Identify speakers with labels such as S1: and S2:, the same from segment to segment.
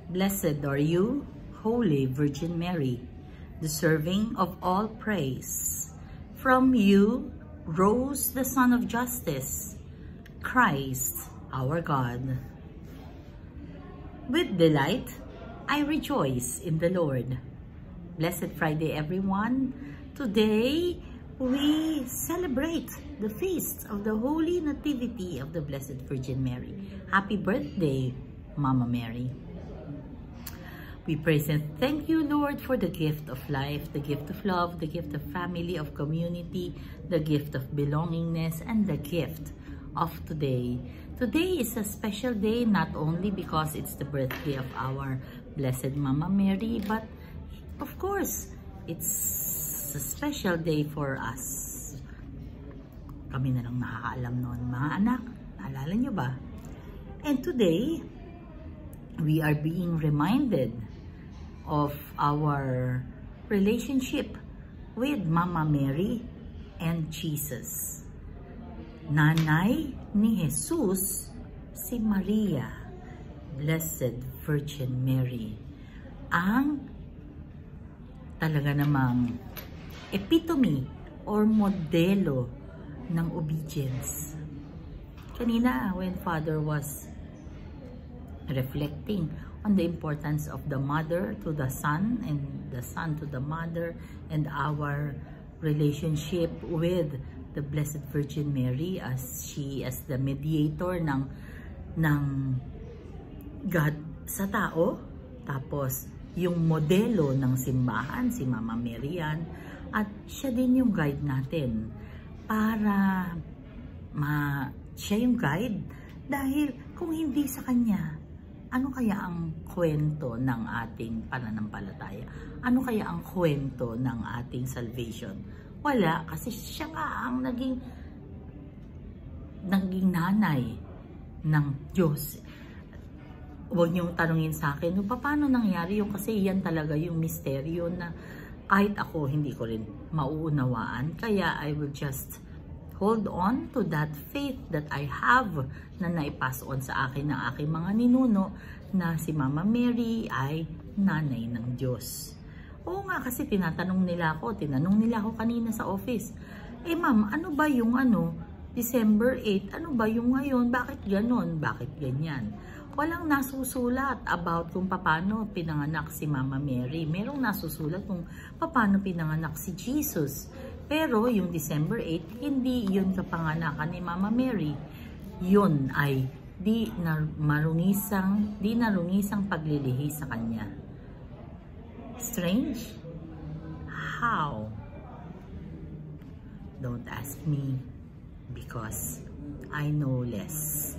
S1: Blessed are you, Holy Virgin Mary, deserving of all praise. From you rose the Son of Justice, Christ our God. With delight, I rejoice in the Lord. Blessed Friday, everyone. Today, we celebrate the feast of the Holy Nativity of the Blessed Virgin Mary. Happy birthday, Mama Mary. We praise and thank you, Lord, for the gift of life, the gift of love, the gift of family, of community, the gift of belongingness, and the gift of today. Today is a special day, not only because it's the birthday of our Blessed Mama Mary, but of course, it's a special day for us. Kami na lang nakakaalam noon, mga anak. Naalala nyo ba? And today, we are being reminded of our relationship with Mama Mary and Jesus. Nanay ni Jesus, si Maria, Blessed Virgin Mary, ang talaga namang epitome or modelo ng obedience. Kanina, when Father was reflecting on the importance of the mother to the son and the son to the mother and our relationship with the Blessed Virgin Mary as the mediator ng God sa tao, tapos yung modelo ng simbahan, si Mama Mary yan, at siya din yung guide natin para siya yung guide dahil kung hindi sa kanya, ano kaya ang kwento ng ating pananampalataya? Ano kaya ang kwento ng ating salvation? Wala, kasi siya nga ang naging nanay ng Diyos. Huwag niyong tanungin sa akin, paano nangyari yung, kasi yan talaga yung misteryo na kahit ako hindi ko rin mauunawaan. Kaya I will just hold on to that faith that I have na naipass on sa akin ng aking mga ninuno na si Mama Mary ay nanay ng Diyos. Oo nga, kasi tinanong nila ako kanina sa office. Ma'am, ano ba yung December 8, ano ba yung ngayon? Bakit ganon? Bakit ganyan? Walang nasusulat about kung paano pinanganak si Mama Mary. Merong nasusulat kung paano pinanganak si Jesus. Pero yung December 8, hindi yun kapanganakan ni Mama Mary. Yun ay di narungisang paglilihi sa kanya. Strange? How? Don't ask me because I know less.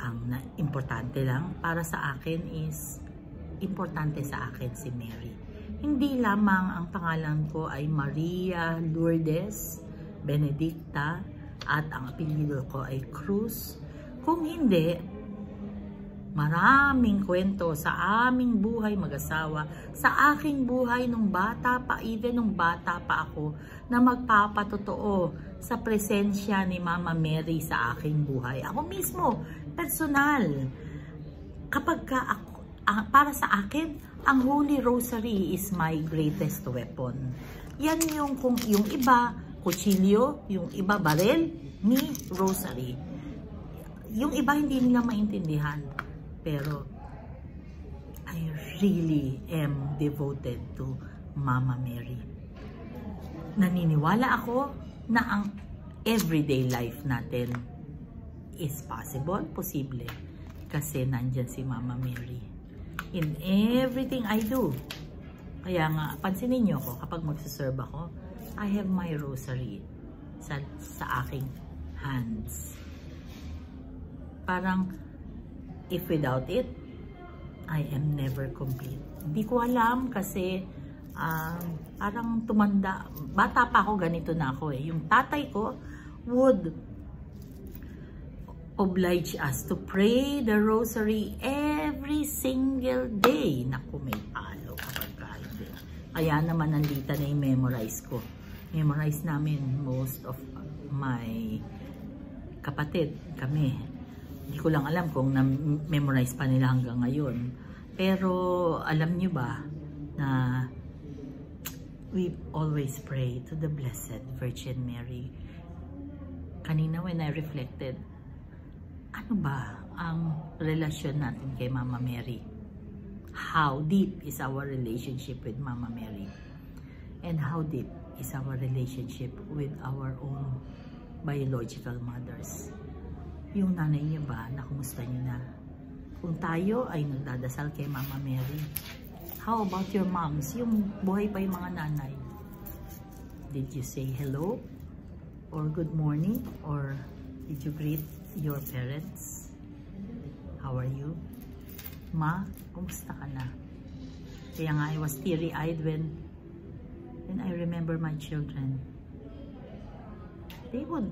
S1: Ang importante lang para sa akin is importante sa akin si Mary. Hindi lamang ang pangalan ko ay Maria Lourdes Benedicta at ang apelyido ko ay Cruz. Kung hindi, maraming kwento sa aming buhay mag-asawa, sa aking buhay nung bata pa, even nung bata pa ako, na magpapatotoo sa presensya ni Mama Mary sa aking buhay. Ako mismo, personal. Para sa akin, ang Holy Rosary is my greatest weapon. Yan yung iba, kutsilyo, yung iba, barel, ni Rosary. Yung iba hindi nila maintindihan. Pero, I really am devoted to Mama Mary. Naniniwala ako na ang everyday life natin is posible, kasi nandyan si Mama Mary in everything I do. Kaya nga, pansinin niyo ako, kapag magsaserve ako, I have my rosary sa aking hands. Parang, if without it, I am never complete. Hindi ko alam kasi parang tumanda. Bata pa ako, ganito na ako eh. Yung tatay ko would oblige us to pray the rosary every single day. Naku, may palo kapag kahit. Kaya naman nandito na yung memorize ko. Memorize namin most of my kapatid, kami. Hindi ko lang alam kung na-memorize pa nila hanggang ngayon. Pero alam nyo ba na we always pray to the Blessed Virgin Mary. Kanina when I reflected, ano ba ang relasyon natin kay Mama Mary? How deep is our relationship with Mama Mary? And how deep is our relationship with our own biological mothers? Yung nanay niyo ba, nakumusta niyo na? Kung tayo ay nagdadasal kay Mama Mary, how about your moms? Yung buhay pa yung mga nanay. Did you say hello? Or good morning? Or did you greet your parents? How are you? Ma, kumusta ka na? Kaya nga I was teary-eyed when I remember my children. They would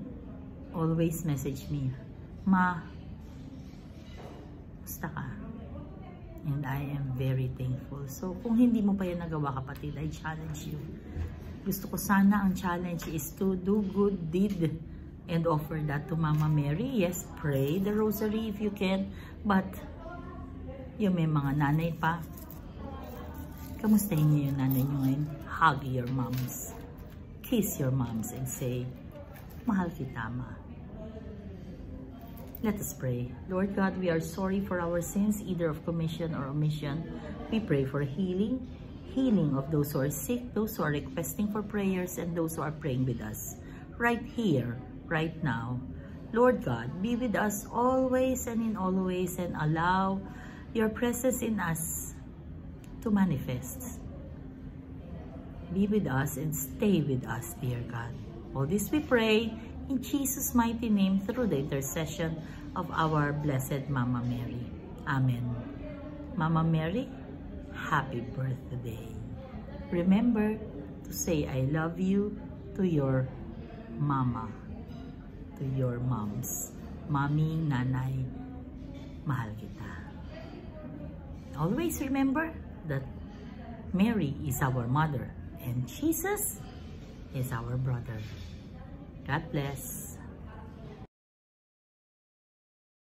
S1: always message me, Ma, kumusta ka? And I am very thankful. So, kung hindi mo pa yan nagawa, kapatid, I challenge you. Gusto ko sana ang challenge is to do good deed and offer that to Mama Mary. Yes, pray the rosary if you can. But, yung may mga nanay pa, kamustahin niyo yung nanay niyo ngayon? Hug your moms. Kiss your moms and say, mahal kita, Ma. Let us pray. Lord God, we are sorry for our sins, either of commission or omission. We pray for healing of those who are sick, those who are requesting for prayers, and those who are praying with us right here, right now. Lord God, be with us always and in all ways, and allow your presence in us to manifest. Be with us and stay with us, dear God. All this we pray in Jesus' mighty name through the intercession of our Blessed Mama Mary. Amen. Mama Mary, happy birthday. Remember to say I love you to your mama, to your moms. Mami, nanay, mahal kita. Always remember that Mary is our mother and Jesus is our brother. God bless.